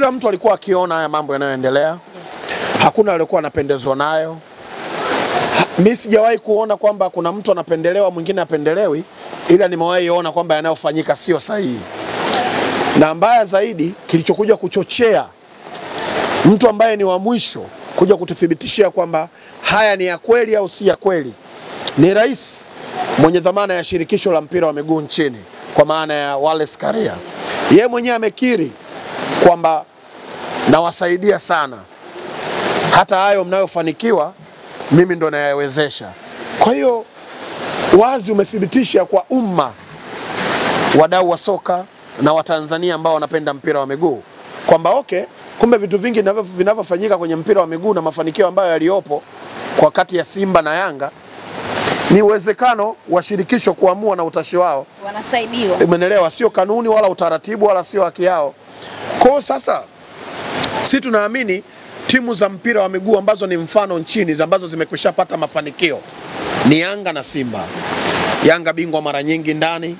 Kila mtu alikuwa akiona haya mambo yanayoendelea. Hakuna aliyekuwa anapendezwa nayo. Mimi sijawahi kuona kwamba kuna mtu anapendelewa mwingine apendelewi, ila nimewahi kuona kwamba yanayofanyika sio sahihi. Na mbaya zaidi, kilichokuja kuchochea mtu ambaye ni wa mwisho kuja kututhibitishia kwamba haya ni ya kweli au si ya kweli ni rais mwenye dhamana ya shirikisho la mpira wa miguu nchini, kwa maana ya Wallace Karia. Yeye mwenyewe amekiri kwamba nawasaidia sana, hata hayo mnayofanikiwa mimi ndo nayawezesha. Kwa hiyo wazi umethibitisha kwa umma, wadau wa soka na Watanzania ambao wanapenda mpira wa miguu kwamba okay, kumbe vitu vingi vinavyofanyika kwenye mpira wa miguu na mafanikio ambayo yaliopo kwa kati ya Simba na Yanga ni uwezekano wa shirikisho kuamua na utashi wao. Wanasaidiwa. Umeelewa? Sio kanuni wala utaratibu wala sio haki yao. Kwa sasa si tunaamini timu za mpira wa miguu ambazo ni mfano nchini ambazo zimekwishapata mafanikio ni Yanga na Simba. Yanga bingwa mara nyingi ndani,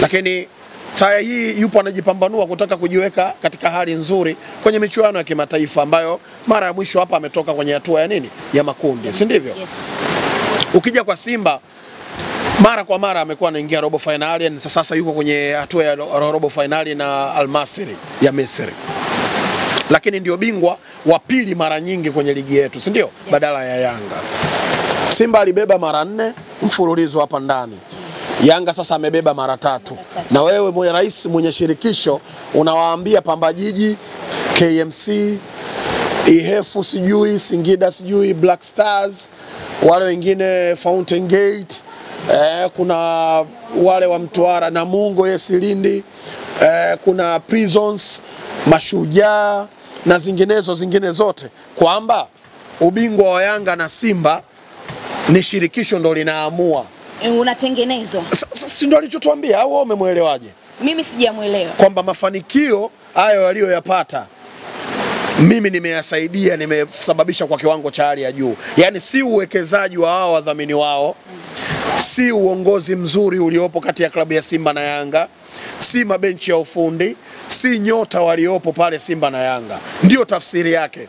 lakini saa hii yupo anajipambanua kutaka kujiweka katika hali nzuri kwenye michuano ya kimataifa ambayo mara ya mwisho hapa ametoka kwenye hatua ya nini? Ya makundi, si ndivyo? Yes. Ukija kwa Simba, mara kwa mara amekuwa anaingia robo finali, na sasa yuko kwenye hatua ya robo finali na Al Masry ya Misri. Lakini ndio bingwa wa pili mara nyingi kwenye ligi yetu, si ndio? Badala ya Yanga. Simba alibeba mara 4 mfululizo hapa ndani. Yanga sasa amebeba mara 3. Na wewe mwenye rais mwenye shirikisho unawaambia Pamba Jiji, KMC, Ihefu sijui, Singida sijui, Black Stars, wale wengine Fountain Gate, kuna wale wa Mtwara, Namungo, Yesilindi, kuna Prisons, Mashujaa na zingine zote, kwamba ubingwa wa Yanga na Simba ni shirikisho ndo linaamua. Unatengenezwa. Si ndo alichotuambia au wewe umemuelewaje? Mimi sijamuelewa. Kwamba mafanikio hayo aliyoyapata mimi nimeyasaidia, nimesababisha kwa kiwango cha hali ya juu. Yaani si uwekezaji wa hao wadhamini wao, si uongozi mzuri uliopo kati ya klabu ya Simba na Yanga, si mabenchi ya ufundi, si nyota waliopo pale Simba na Yanga. Ndio tafsiri yake.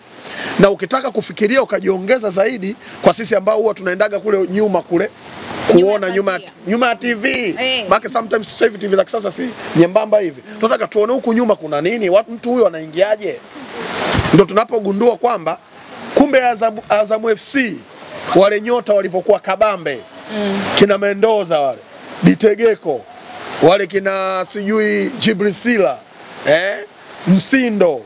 Na ukitaka kufikiria ukajiongeza zaidi, kwa sisi ambao huwa tunaendaga kule nyuma kule kuona nyuma ya TV. Maana sometimes sasa hivi TV za kisasa si nyembamba hivi. Tunataka tuone huku nyuma kuna nini? Mtu huyu anaingiaje? Ndio tunapogundua kwamba kumbe Azam FC wale nyota walivyokuwa kabambe, kina Mendoza wale, Bitegeko, wale kina sijui Jibrisila, Msindo,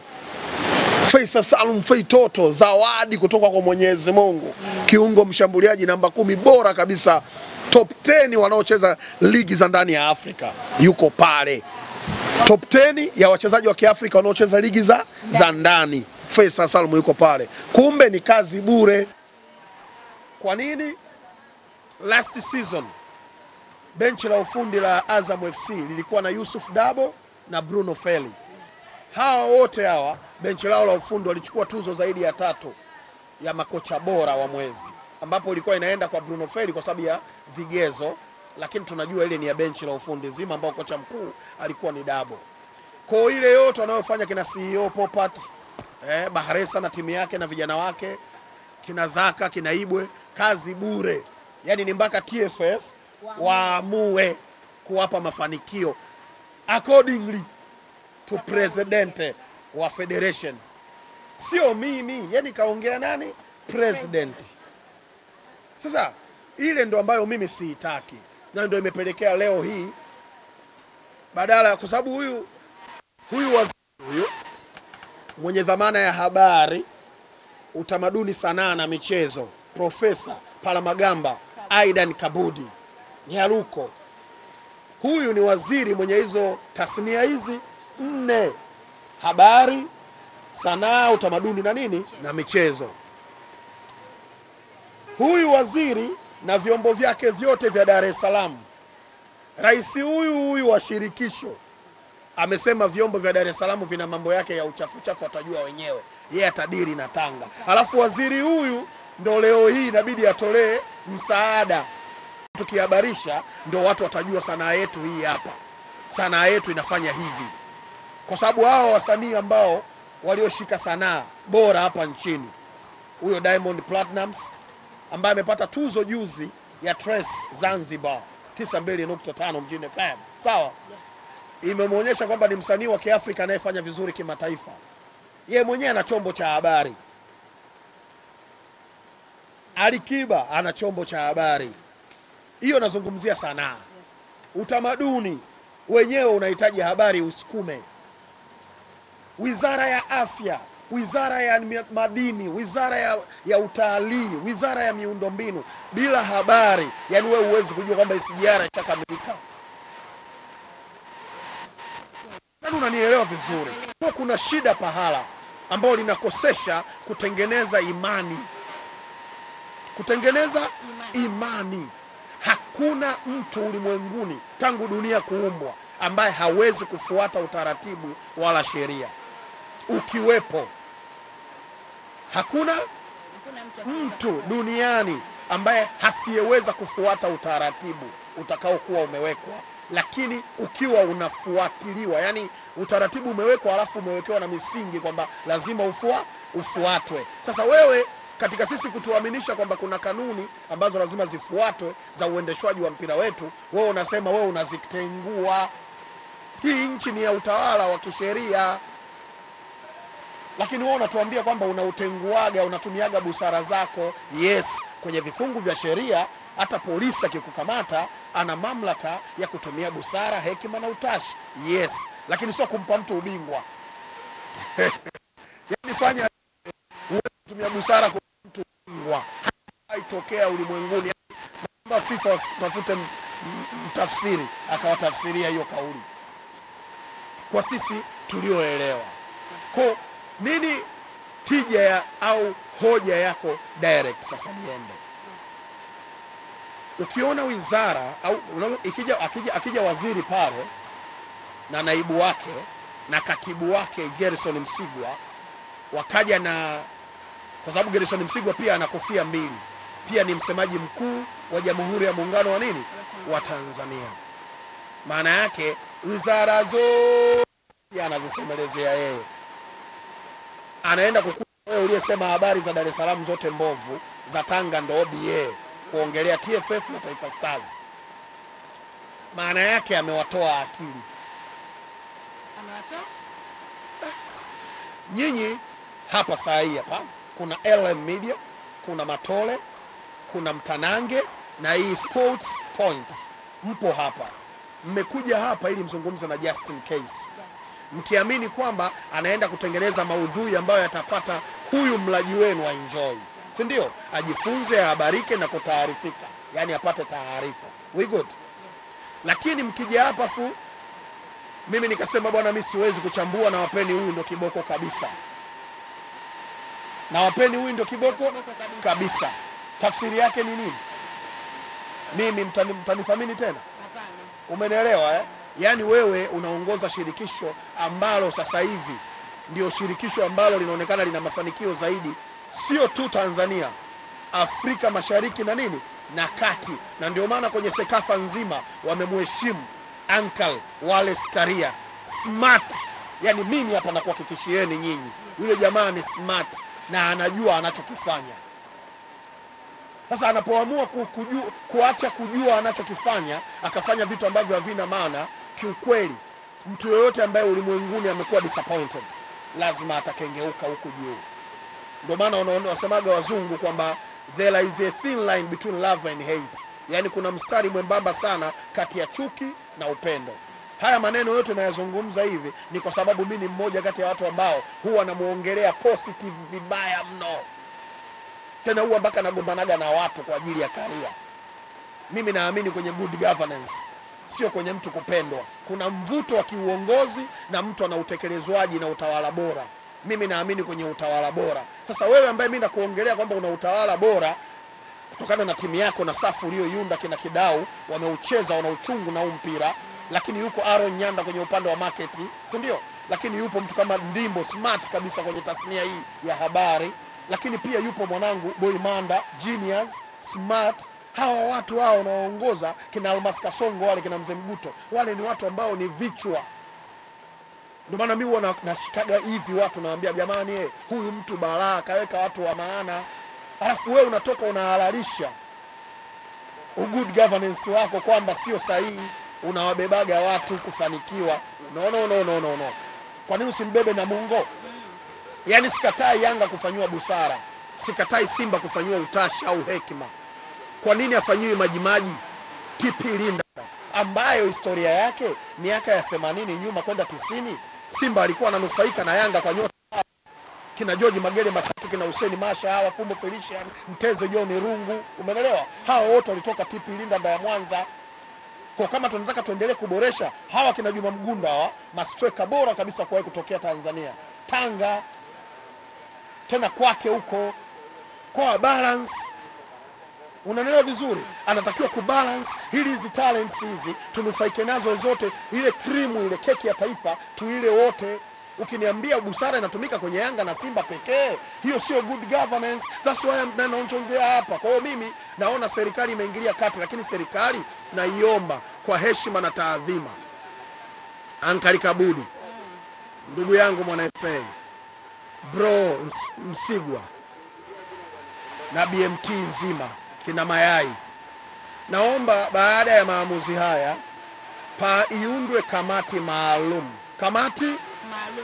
Faisal Salum Feitoto, zawadi kutoka kwa Mwenyezi Mungu, kiungo mshambuliaji namba 10 bora kabisa, top 10 wanaocheza ligi za ndani ya Afrika, yuko pale. Top 10 ya wachezaji wa Kiafrika wanaocheza ligi za ndani, Faisal Salum yuko pale. Kumbe ni kazi bure. Kwa nini? Last season benchi la ufundi la Azam FC lilikuwa na Yusuf Dabo na Bruno Feli. Hawa wote hawa benchi lao la ufundi walichukua tuzo zaidi ya 3 ya makocha bora wa mwezi, ambapo ilikuwa inaenda kwa Bruno Feli kwa sababu ya vigezo, lakini tunajua ile ni ya benchi la ufundi zima ambao kocha mkuu alikuwa ni Dabo. Kwa ile yote wanayofanya kina CEO Popat, Bahresa na timu yake na vijana wake, kina Zaka, kina Ibwe, kazi bure. Yaani ni mpaka TFF waamue kuwapa mafanikio accordingly to president wa federation. Sio mimi, yani kaongea nani? President. Sasa ile ndo ambayo mimi siitaki, na ndo imepelekea leo hii badala, kwa sababu huyu mwenye dhamana ya habari, utamaduni, sanaa na michezo, Profesa Palamagamba Aidan Kabudi Nyaruko, huyu ni waziri mwenye hizo tasnia hizi 4: habari, sanaa, utamaduni na nini na michezo. Huyu waziri na vyombo vyake vyote vya Dar es Salaam, rais huyu wa shirikisho amesema vyombo vya Dar es Salaam vina mambo yake ya uchafu watajua wenyewe, yeye atadiri na Tanga. Alafu waziri huyu ndo leo hii inabidi atolee msaada. Tukihabarisha ndo watu watajua sanaa yetu hii hapa, sanaa yetu inafanya hivi. Kwa sababu hao wasanii ambao walioshika sanaa bora hapa nchini, huyo Diamond Platnumz ambaye amepata tuzo juzi ya Trace Zanzibar 92.5 mjini FM, sawa, imemwonyesha kwamba ni msanii wa Kiafrika anayefanya vizuri kimataifa. Yeye mwenyewe ana chombo cha habari. Ali Kiba ana chombo cha habari. Hiyo nazungumzia sanaa. Utamaduni wenyewe unahitaji habari usukume. Wizara ya Afya, Wizara ya Madini, Wizara ya Utalii, Wizara ya Miundombinu, bila habari, yani wewe huwezi kujua kwamba SGR ishakamilika. Nani unanielewa vizuri? Kwa kuna shida pahala ambao linakosesha kutengeneza imani. Kutengeneza imani. Hakuna mtu ulimwenguni tangu dunia kuumbwa ambaye hawezi kufuata utaratibu wala sheria. Ukiwepo, hakuna mtu duniani ambaye hasiyeweza kufuata utaratibu utakaokuwa umewekwa, lakini ukiwa unafuatiliwa, yani utaratibu umewekwa alafu umewekewa na misingi kwamba lazima ufuatwe. Sasa wewe katika sisi kutuaminisha kwamba kuna kanuni ambazo lazima zifuatwe za uendeshwaji wa mpira wetu, wewe unasema wewe unazitengua. Hii nchi ni ya utawala wa kisheria. Lakini wewe unatuambia kwamba unautenguaga, unatumiaga busara zako. Yes, kwenye vifungu vya sheria hata polisi akikukamata ana mamlaka ya kutumia busara, hekima na utashi. Yes, lakini sio kumpa mtu ubingwa. Yaani fanya kutumia busara kwa mtu ubingwa. Haitokea ulimwenguni. Naomba FIFA tafute mtafsiri akawatafsiria hiyo kauli kwa sisi tulioelewa. Kwa nini tija ya au hoja yako direct? Sasa niende, ukiona wizara au akija waziri pale na naibu wake na katibu wake Gerson Msigwa wakaja na, kwa sababu Gerson Msigwa pia ana kofia mbili, pia ni msemaji mkuu wa Jamhuri ya Muungano wa nini wa Tanzania. Maana yake wizara zote anazisemelezea yeye. Anaenda kukuta wewe uliyesema habari za Dar es Salaam zote mbovu, za Tanga ndo OBA, kuongelea TFF na Taifa Stars. Maana yake amewatoa akili. Amewatoa? Nyinyi hapa saa hii hapa kuna LM Media, kuna Matole, kuna Mtanange na hii Sports Point. Mpo hapa. Mmekuja hapa ili mzungumze na Justin Case. Mkiamini kwamba anaenda kutengeneza maudhui ambayo yatafuata huyu mlaji wenu wa enjoy. Si ndio? Ajifunze, ahabarike na kutaarifika. Yani apate taarifa. We good? Lakini mkija hapa mimi nikasema bwana mimi siwezi kuchambua na wapeni huyu ndo kiboko kabisa. Na wapeni huyu ndo kiboko kabisa. Tafsiri yake ni nini? Mimi mtanithamini tena? Umenielewa eh? Yaani wewe unaongoza shirikisho ambalo sasa hivi ndio shirikisho ambalo linaonekana lina mafanikio zaidi, sio tu Tanzania, Afrika Mashariki na nini na Kati. Na ndio maana kwenye Sekafa nzima wamemheshimu Uncle Wallace Karia. Smart. Yaani mimi hapa nakuhakikishieni nyinyi, yule jamaa ni smart na anajua anachokifanya. Sasa anapoamua kuacha kujua anachokifanya, akafanya vitu ambavyo havina maana, kiukweli mtu yoyote ambaye ulimwenguni amekuwa disappointed lazima atakengeuka huku juu. Ndio maana wanasemaga wazungu kwamba there is a thin line between love and hate. Yaani kuna mstari mwembamba sana kati ya chuki na upendo. Haya maneno yote nayazungumza hivi ni kwa sababu mimi ni mmoja kati ya watu ambao huwa namuongelea positive vibaya mno. Tena huwa mpaka nagombanaga na watu kwa ajili ya Karia. Mimi naamini kwenye good governance, sio kwenye mtu kupendwa. Kuna mvuto wa kiuongozi na mtu ana utekelezwaji na utawala bora. Mimi naamini kwenye utawala bora. Sasa wewe ambaye mimi nakuongelea kwamba una utawala bora kutokana na timu yako na safu uliyoiunda kina Kidau, wameucheza, wana uchungu na mpira, lakini yuko Aaron Nyanda kwenye upande wa marketing, si ndio? Lakini yupo mtu kama Ndimbo smart kabisa kwenye tasnia hii ya habari, lakini pia yupo mwanangu Boymanda genius smart. Hawa watu hao wanaoongoza kina Almas Kasongo wale kina Mzee Mbuto, wale ni watu ambao ni vichwa. Ndio maana mimi huwa nashikaga hivi watu nawaambia jamani, huyu mtu balaa kaweka watu wa maana, alafu wewe unatoka unahalalisha good governance wako kwamba sio sahihi, unawabebaga watu kufanikiwa. No. Kwa nini usimbebe Namungo? Yaani sikatai Yanga kufanywa busara, sikatai Simba kufanywa utashi au hekima. Kwa nini afanyiwe Majimaji TP Linda ambayo historia yake miaka ya 80 nyuma kwenda 90 Simba alikuwa ananufaika na Yanga kwa nyota kina George Magere Masatu, kina Hussein Masha, hawa Fumbo Felician, Mteze John Rungu, umeelewa? Hao wote walitoka TP Linda ya Mwanza. Kwa kama tunataka tuendelee kuboresha, hawa kina Juma Mgunda hawa mastreka bora kabisa kwa kutokea Tanzania, Tanga, tena kwake huko kwa balance. Unanielewa vizuri? Anatakiwa kubalance ili hizi talents hizi tunufaike nazo zote, ile krimu ile keki ya taifa tuile wote. Ukiniambia busara inatumika kwenye Yanga na Simba pekee, hiyo sio good governance. That's why naongea hapa. Kwa hiyo mimi naona serikali imeingilia kati, lakini serikali naiomba kwa heshima na taadhima, Ankari Kabudi, ndugu yangu mwana FA, bro Msigwa na BMT nzima kina Mayai, naomba baada ya maamuzi haya iundwe kamati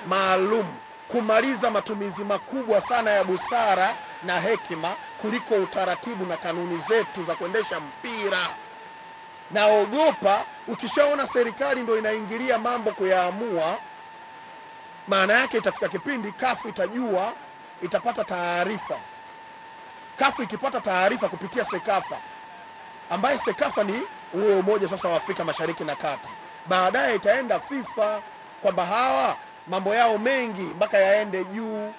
maalum kumaliza matumizi makubwa sana ya busara na hekima kuliko utaratibu na kanuni zetu za kuendesha mpira. Naogopa ukishaona serikali ndio inaingilia mambo kuyaamua, maana yake itafika kipindi kafu itajua, itapata taarifa. Kafu ikipata taarifa kupitia Sekafa, ambaye Sekafa ni huo umoja sasa wa Afrika Mashariki na Kati, baadaye itaenda FIFA, kwamba hawa mambo yao mengi mpaka yaende juu.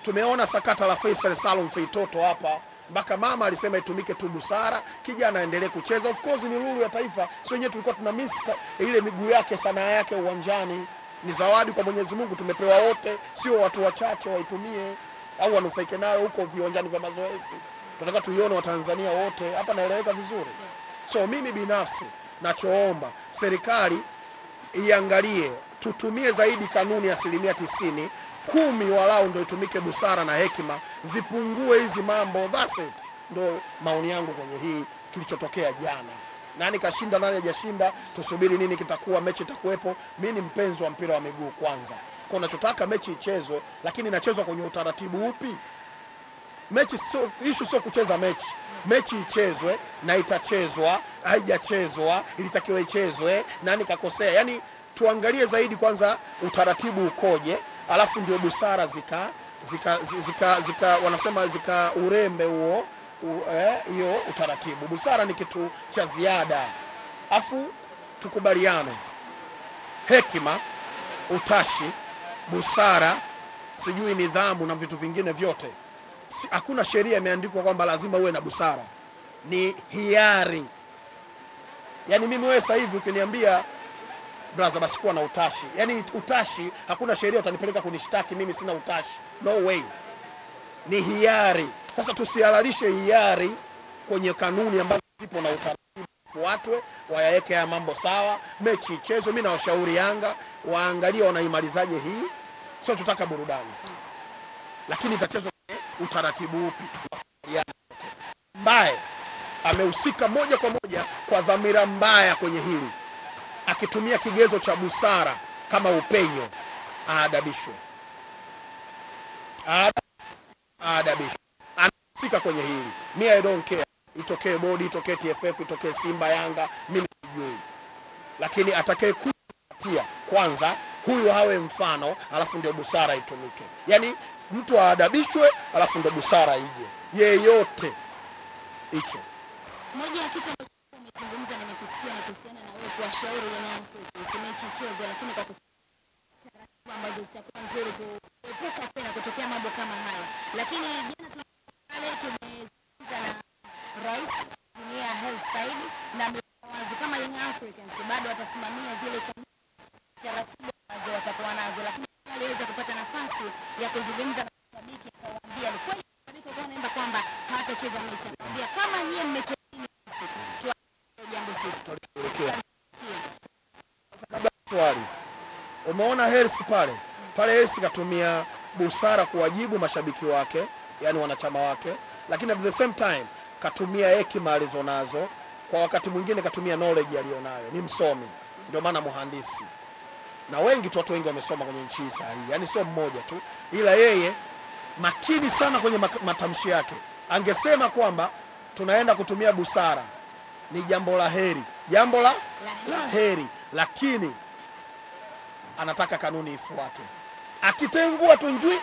Tumeona sakata la Faisal Salum Feitoto hapa, mpaka mama alisema itumike tu busara, kijana aendelee kucheza. Of course ni lulu ya taifa, sio wenyewe tulikuwa tuna miss ile miguu yake, sanaa yake uwanjani. Ni zawadi kwa Mwenyezi Mungu tumepewa wote, sio watu wachache waitumie au wanufaike nayo huko viwanjani vya mazoezi. Tunataka tuione wa Tanzania wote. Hapa naeleweka vizuri? So mimi binafsi nachoomba serikali iangalie, tutumie zaidi kanuni ya 90%, 10 walau ndio itumike busara na hekima, zipungue hizi mambo. That's it. Ndio maoni yangu kwenye hii kilichotokea jana. Nani kashinda, nani hajashinda, tusubiri nini kitakuwa, mechi itakuwepo. Mimi ni mpenzi wa mpira wa miguu kwanza. Kwa ninachotaka mechi ichezwe, lakini inachezwa kwenye utaratibu upi? Mechi sio issue, sio kucheza mechi. Mechi ichezwe na itachezwa, haijachezwa, ilitakiwa ichezwe, nani kakosea. Yaani tuangalie zaidi kwanza utaratibu ukoje, alafu ndio busara wanasema urembe huo hiyo utaratibu. Busara ni kitu cha ziada. Afu tukubaliane, hekima, utashi, busara, sijui nidhamu na vitu vingine vyote, hakuna sheria imeandikwa kwamba lazima uwe na busara, ni hiari. Yaani mimi wewe sasa hivi ukiniambia brother basi kuwa na utashi, yaani utashi, hakuna sheria utanipeleka kunishtaki mimi sina utashi, no way, ni hiari. Sasa tusihalalishe hiari kwenye kanuni ambazo zipo na utaratibu fuatwe, wayaweke ya mambo sawa, mechi ichezwe. Mimi nawashauri Yanga waangalie wanaimalizaje hii, sio tutaka burudani, lakini itachezwa utaratibu upi. Mbaye amehusika moja kwa moja kwa dhamira mbaya kwenye hili, akitumia kigezo cha busara kama upenyo, aadabishwe. Aadabishwe. Anahusika kwenye hili. Me I don't care. Itokee bodi, itokee TFF, itokee Simba, Yanga, mimi sijui. Lakini atakaye kutia kwanza huyu hawe mfano, alafu ndio busara itumike. Yaani mtu aadabishwe, alafu ndio busara ije. Yeyote hicho. Moja ya kitu ambacho umezungumza nimekusikia ni kuhusiana na wewe kuwashauri wenyewe usimechi ichezwe, lakini kwa taratibu ambazo zitakuwa nzuri kuepuka tena kutokea mambo kama haya. Lakini jana tumezungumza na Rais Dunia Health Said na wazi kama Young Africans bado watasimamia zile taratibu ambazo watakuwa nazo, lakini aliweza kupata nafasi ya kuzungumza na mashabiki, akawaambia ni kweli mashabiki wanaenda kwamba hatacheza mechi, akawaambia kama nyie mmetoa jambo sisi swali. Umeona Hersi pale Hersi katumia busara kuwajibu mashabiki wake, yani wanachama wake, lakini at the same time katumia hekima alizonazo, kwa wakati mwingine katumia knowledge alionayo. Ni msomi, ndio maana muhandisi, na watu wengi wamesoma kwenye nchi hii sahihi, yani sio mmoja tu, ila yeye makini sana kwenye matamshi yake. Angesema kwamba tunaenda kutumia busara, ni jambo la heri, jambo la heri, lakini anataka kanuni ifuatwe. Akitengua tu njui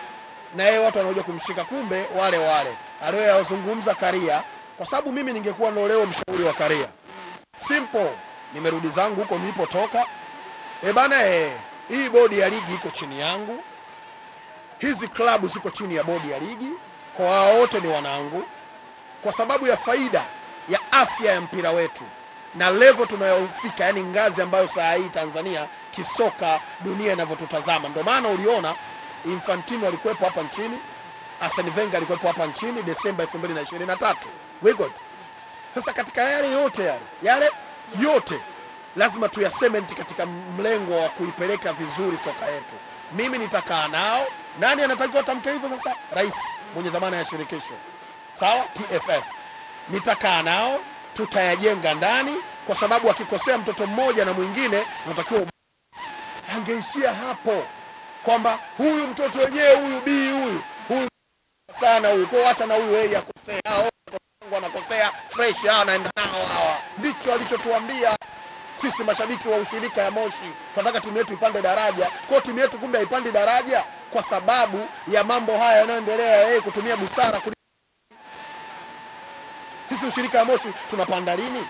na yeye watu wanakuja kumshika, kumbe wale aliyozungumza Karia, kwa sababu mimi ningekuwa ndo leo mshauri wa Karia. Simple, nimerudi zangu huko nilipotoka. Bana hii bodi ya ligi iko chini yangu. Hizi klabu ziko chini ya bodi ya ligi. Kwa hao wote ni wanangu. Kwa sababu ya faida ya afya ya mpira wetu na level tunayofika, yani ngazi ambayo saa hii Tanzania kisoka dunia inavyotutazama. Ndio maana uliona Infantino alikuwepo hapa nchini, Arsene Wenger alikuwepo hapa nchini Desemba 2023. We got. Sasa katika yale yote lazima tuyasement katika mlengo wa kuipeleka vizuri soka yetu. Mimi nitakaa nao. Nani anatakiwa tamke hivyo sasa? Rais mwenye dhamana ya shirikisho. Sawa? TFF. Nitakaa nao, tutayajenga ndani, kwa sababu akikosea mtoto mmoja na mwingine unatakiwa angeishia hapo, kwamba huyu mtoto wenyewe huyu sana huyu, kwa acha na huyu yeye akosea, hao wanakosea fresh, anaenda nao hawa. Ndicho alichotuambia sisi mashabiki wa ushirika ya Moshi. Tunataka timu yetu ipande daraja. Kwa timu yetu kumbe haipandi daraja kwa sababu ya mambo haya yanayoendelea, yeye kutumia busara. Sisi ushirika ya Moshi tunapanda lini?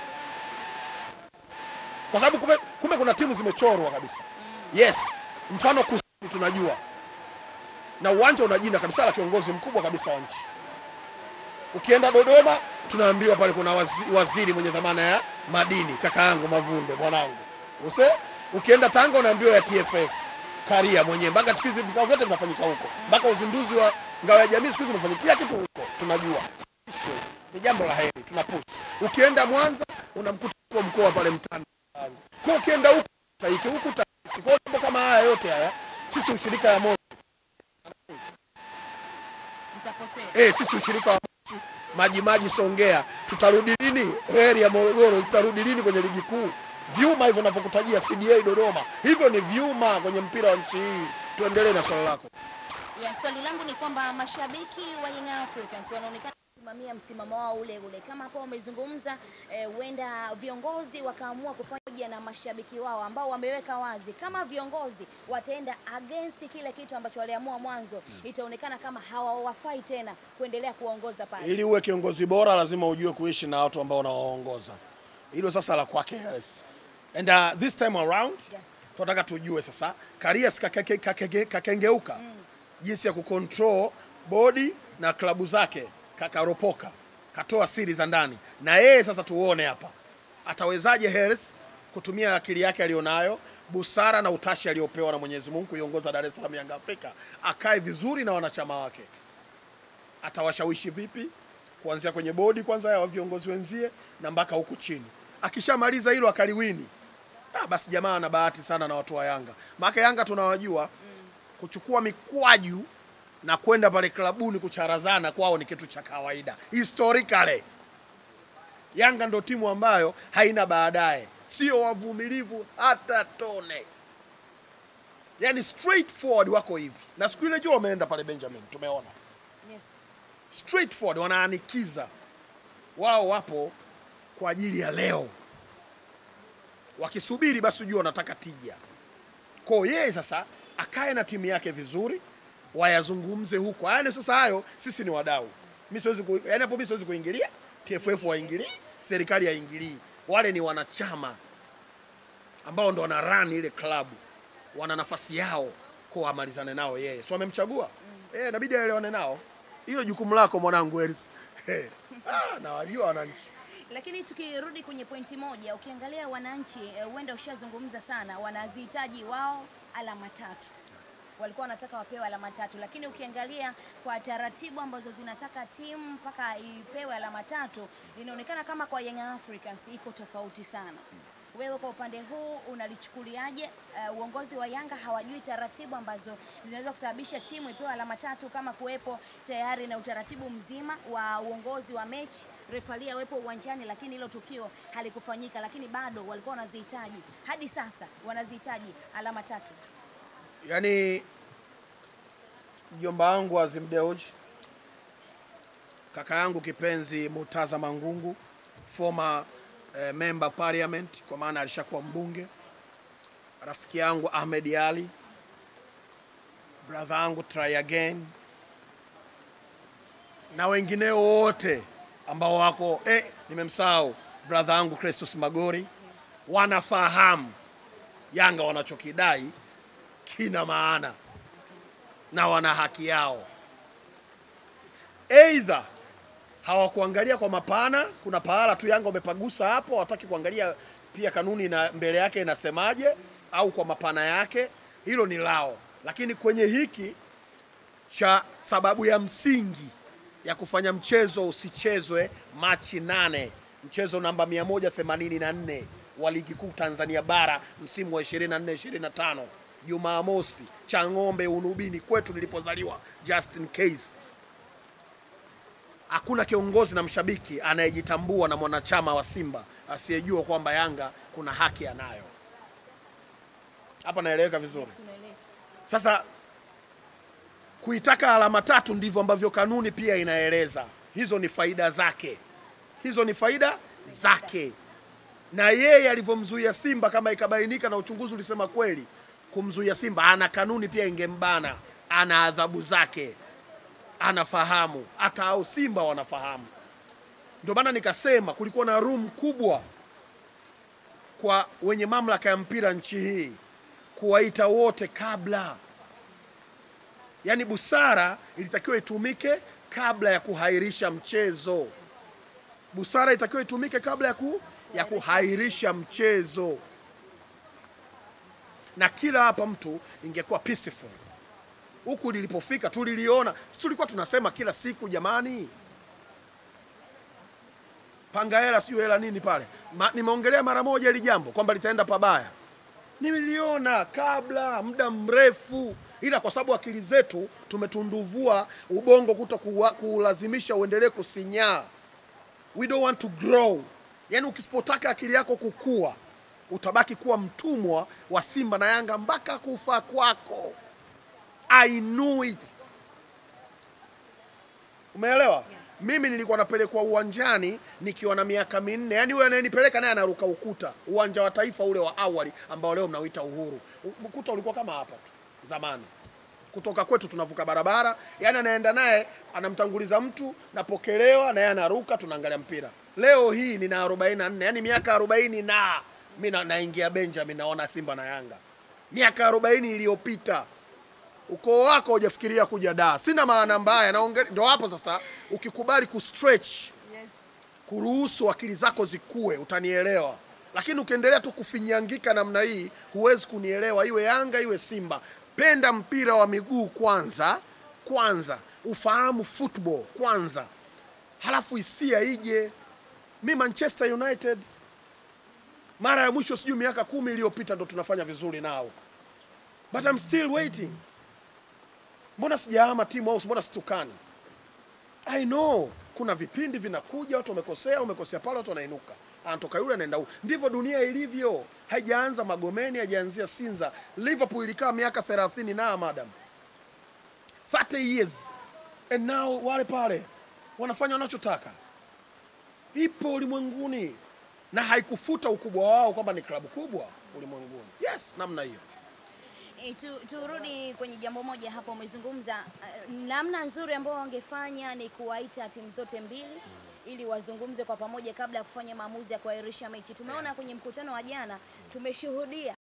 Kwa sababu kumbe kuna timu zimechorwa kabisa. Yes, mfano Kusini tunajua, na uwanja una jina kabisa la kiongozi mkubwa kabisa wa nchi. Ukienda Dodoma tunaambiwa pale kuna waziri mwenye dhamana ya madini, kaka yangu Mavunde mwanangu. Ukienda Tanga unaambiwa ya TFF Karia mwenyewe. Mpaka siku hizi vikao vyote vinafanyika huko, mpaka uzinduzi wa ngao ya jamii siku hizi unafanyika, kila kitu huko tunajua. Ni jambo la heri, tunapush. Ukienda Mwanza unamkuta kwa mkoa pale mtani. Kwa ukienda huko taiki huko taisi, kwa mambo kama haya yote haya sisi ushirika ya Moshi mtapotea. Sisi ushirika wa Moshi maji Songea tutarudi lini? Heri ya Morogoro tutarudi lini kwenye ligi kuu? Vyuma hivyo ninavyokutajia, CDA Dodoma, hivyo ni vyuma kwenye mpira wa nchi hii. Tuendelee na swali lako. Swali langu ni kwamba mashabiki wa Young Africans wanaonekana kusimamia msimamo wao ule kama hapo wamezungumza, huenda viongozi wakaamua kufanya na mashabiki wao ambao wameweka wazi kama viongozi wataenda against kile kitu ambacho waliamua mwanzo, itaonekana kama hawawafai tena kuendelea kuongoza pale. Ili uwe kiongozi bora lazima ujue kuishi na watu ambao unawaongoza. Hilo sasa la kwake Harris. And this time around tunataka tujue sasa Karia kakengeuka jinsi ya kucontrol body na klabu zake, kakaropoka, katoa siri za ndani. Na yeye sasa tuone hapa atawezaje Harris kutumia akili yake alionayo, busara na utashi aliopewa na Mwenyezi Mungu kuiongoza Dar es Salaam Young Africa, akae vizuri na wanachama wake. Atawashawishi vipi kuanzia kwenye bodi kwanza ya viongozi wenzie na mpaka huku chini. Akishamaliza hilo akaliwini, basi jamaa ana bahati sana na watu wa Yanga. Maana Yanga tunawajua kuchukua mikwaju na kwenda pale klabuni kucharazana kwao ni kitu cha kawaida. Historically Yanga ndo timu ambayo haina baadaye, sio wavumilivu hata tone. Yani straightforward wako hivi. Na siku ile wameenda pale Benjamin tumeona. Yes. Straightforward, wanaanikiza. Wao wapo kwa ajili ya leo. Wakisubiri basi ujue wanataka tija. Kwa yeye sasa akae na timu yake vizuri, wayazungumze huko. Yaani sasa hayo sisi ni wadau. Mimi siwezi hapo mimi siwezi kuingilia, TFF waingilie, serikali haingilii. Wale ni wanachama ambao ndo wana run ile klabu. Wana nafasi yao kwa amalizane nao yeye. So wamemchagua. Inabidi aelewane nao. Hilo jukumu lako mwanangu Eris. Na wajua wananchi. Lakini tukirudi kwenye pointi moja, ukiangalia wananchi huenda ushazungumza sana, wanazihitaji wao alama 3. Walikuwa wanataka wapewe alama 3, lakini ukiangalia kwa taratibu ambazo zinataka timu mpaka ipewe alama 3, inaonekana kama kwa Young Africans iko tofauti sana. wewe kwa upande huu unalichukuliaje? Uongozi wa Yanga hawajui taratibu ambazo zinaweza kusababisha timu ipewe alama 3 kama kuwepo tayari na utaratibu mzima wa uongozi wa mechi, refaria wepo uwanjani, lakini hilo tukio halikufanyika, lakini bado walikuwa wanazihitaji, hadi sasa wanazihitaji alama 3. Yaani mjomba wangu Azim Dewji, kaka yangu kipenzi Murtaza Mangungu, former member of parliament, kwa maana alishakuwa mbunge, rafiki yangu Ahmed Ali, brother yangu Try Again, na wengineo wote ambao wako nimemsahau brother yangu Christus Magori, wanafahamu Yanga wanachokidai kina maana na wana haki yao. Either hawakuangalia kwa mapana, kuna pahala tu Yanga wamepagusa hapo, hawataki kuangalia pia kanuni na mbele yake inasemaje, au kwa mapana yake, hilo ni lao. Lakini kwenye hiki cha sababu ya msingi ya kufanya mchezo usichezwe Machi 8, mchezo namba 184 wa ligi kuu Tanzania bara msimu wa 24-25, Jumamosi, Chang'ombe Unubini, kwetu nilipozaliwa, just in case. Hakuna kiongozi na mshabiki anayejitambua na mwanachama wa Simba asiyejua kwamba Yanga kuna haki anayo. Hapa naeleweka vizuri? Sasa kuitaka alama 3 ndivyo ambavyo kanuni pia inaeleza. Hizo ni faida zake. Hizo ni faida zake. Na yeye alivyomzuia Simba, kama ikabainika na uchunguzi ulisema kweli kumzuia Simba, ana kanuni pia ingembana, ana adhabu zake. Anafahamu, hata hao Simba wanafahamu. Ndio maana nikasema kulikuwa na room kubwa kwa wenye mamlaka ya mpira nchi hii kuwaita wote kabla. Yaani busara ilitakiwa itumike kabla ya kuhairisha mchezo. Busara ilitakiwa itumike kabla ya kuhairisha mchezo. Na kila hapa mtu ingekuwa peaceful. Huku nilipofika tuliliona, sisi tulikuwa tunasema kila siku jamani, panga hela sio hela nini pale. Nimeongelea mara moja ile jambo kwamba litaenda pabaya. Niliona kabla muda mrefu, ila kwa sababu akili zetu tumetunduvua ubongo kulazimisha uendelee kusinyaa. We don't want to grow. Yaani ukisipotaka akili yako kukua, utabaki kuwa mtumwa wa Simba na Yanga mpaka kufa kwako. I knew it. Umeelewa? Yeah. Mimi nilikuwa napelekwa uwanjani nikiwa na miaka 4. Yaani wewe ananipeleka naye anaruka ukuta. Uwanja wa Taifa ule wa awali ambao leo mnauita Uhuru. Ukuta ulikuwa kama hapa tu zamani. Kutoka kwetu tunavuka barabara, yaani anaenda naye anamtanguliza mtu, napokelewa na yeye anaruka, tunaangalia mpira. Leo hii nina 44, yaani miaka 40 na mimi naingia Benjamin naona Simba na Yanga. Miaka 40 iliyopita. Ukoo wako hujafikiria kuja Dar. Sina maana mbaya, naongea ndio hapo sasa ukikubali kustretch. Yes. Kuruhusu akili zako zikue, utanielewa. Lakini ukiendelea tu kufinyangika namna hii, huwezi kunielewa, iwe Yanga iwe Simba. Penda mpira wa miguu kwanza. Ufahamu football kwanza. Halafu hisia ije. Mimi Manchester United mara ya mwisho sijui miaka 10 iliyopita ndo tunafanya vizuri nao. But I'm still waiting. Mbona sijahama timu au mbona situkani? I know kuna vipindi vinakuja, watu umekosea pale, watu wanainuka. Anatoka yule anaenda huko. Ndivyo dunia ilivyo. Haijaanza Magomeni, haijaanzia Sinza. Liverpool ilikaa miaka 30 na madam. 30 years. And now wale pale wanafanya wanachotaka. Ipo ulimwenguni na haikufuta ukubwa wao kwamba ni klabu kubwa ulimwenguni. Yes, namna hiyo. Turudi kwenye jambo moja hapo, umezungumza namna nzuri ambayo wangefanya ni kuwaita timu zote mbili ili wazungumze kwa pamoja kabla ya kufanya maamuzi ya kuahirisha mechi. Tumeona kwenye mkutano wa jana, tumeshuhudia